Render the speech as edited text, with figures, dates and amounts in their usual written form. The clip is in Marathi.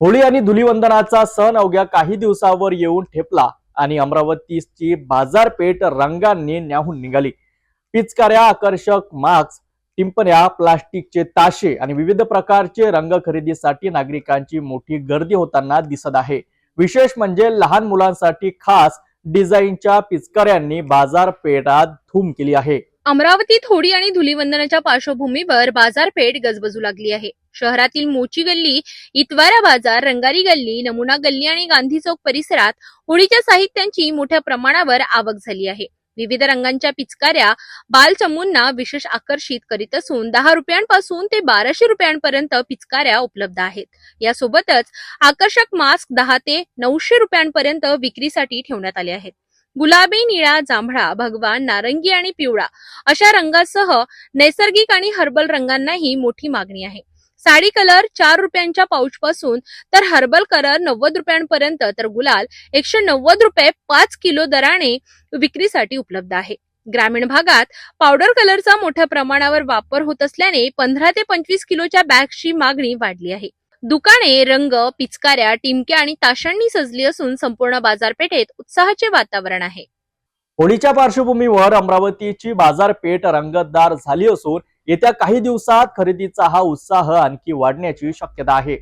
होळी आणि धुलीवंदनाचा सण अवघ्या काही दिवसावर येऊन ठेपला आणि अमरावतीची बाजारपेठ रंगांनी न्याहून निघाली। पिचकाऱ्या, आकर्षक मास्क, टिंपऱ्या, प्लास्टिकचे ताशे आणि विविध प्रकारचे रंग खरेदीसाठी नागरिकांची मोठी गर्दी होताना दिसत आहे। विशेष म्हणजे लहान मुलांसाठी खास डिझाईनच्या पिचकाऱ्यांनी बाजारपेठात धूम केली आहे। अमरावतीत होळी आणि धुलीवंदनाच्या पार्श्वभूमीवर बाजारपेठ गजबजू लागली आहे। शहरातील मोची गल्ली, इतवारा बाजार, रंगारी गल्ली, नमुना गल्ली आणि गांधी चौक परिसरात होळीच्या साहित्यांची मोठ्या प्रमाणावर आवक झाली आहे। विविध रंगांच्या पिचकाऱ्या बालचमूंना विशेष आकर्षित करीत असून 10 रुपयांपासून ते 1200 रुपयांपर्यंत पिचकाऱ्या उपलब्ध आहेत। यासोबतच आकर्षक मास्क 10 ते 900 रुपयांपर्यंत विक्रीसाठी ठेवण्यात आले आहेत। गुलाबी, निळा, जांभळा, भगवा, नारंगी आणि पिवळा अशा रंगासह नैसर्गिक आणि हर्बल रंगांनाही मोठी मागणी आहे। साडी कलर 4 रुपयांच्या पाऊच पासून तर हर्बल कलर 90 रुपयांपर्यंत तर गुलाल 190 रुपये 5 किलो दराने विक्रीसाठी उपलब्ध आहे। ग्रामीण भागात पावडर कलरचा मोठ्या प्रमाणावर वापर होत असल्याने 15 ते 25 किलोच्या बॅग्सची मागणी वाढली आहे। दुकाने रंग, पिचकाऱ्या, टिमक्या आणि ताशांनी सजली असून संपूर्ण बाजारपेठेत उत्साहाचे वातावरण आहे। होळीच्या पार्श्वभूमीवर अमरावतीची बाजारपेठ रंगतदार झाली असून येत्या काही दिवसात खरेदीचा हा उत्साह आणखी वाढण्याची शक्यता आहे।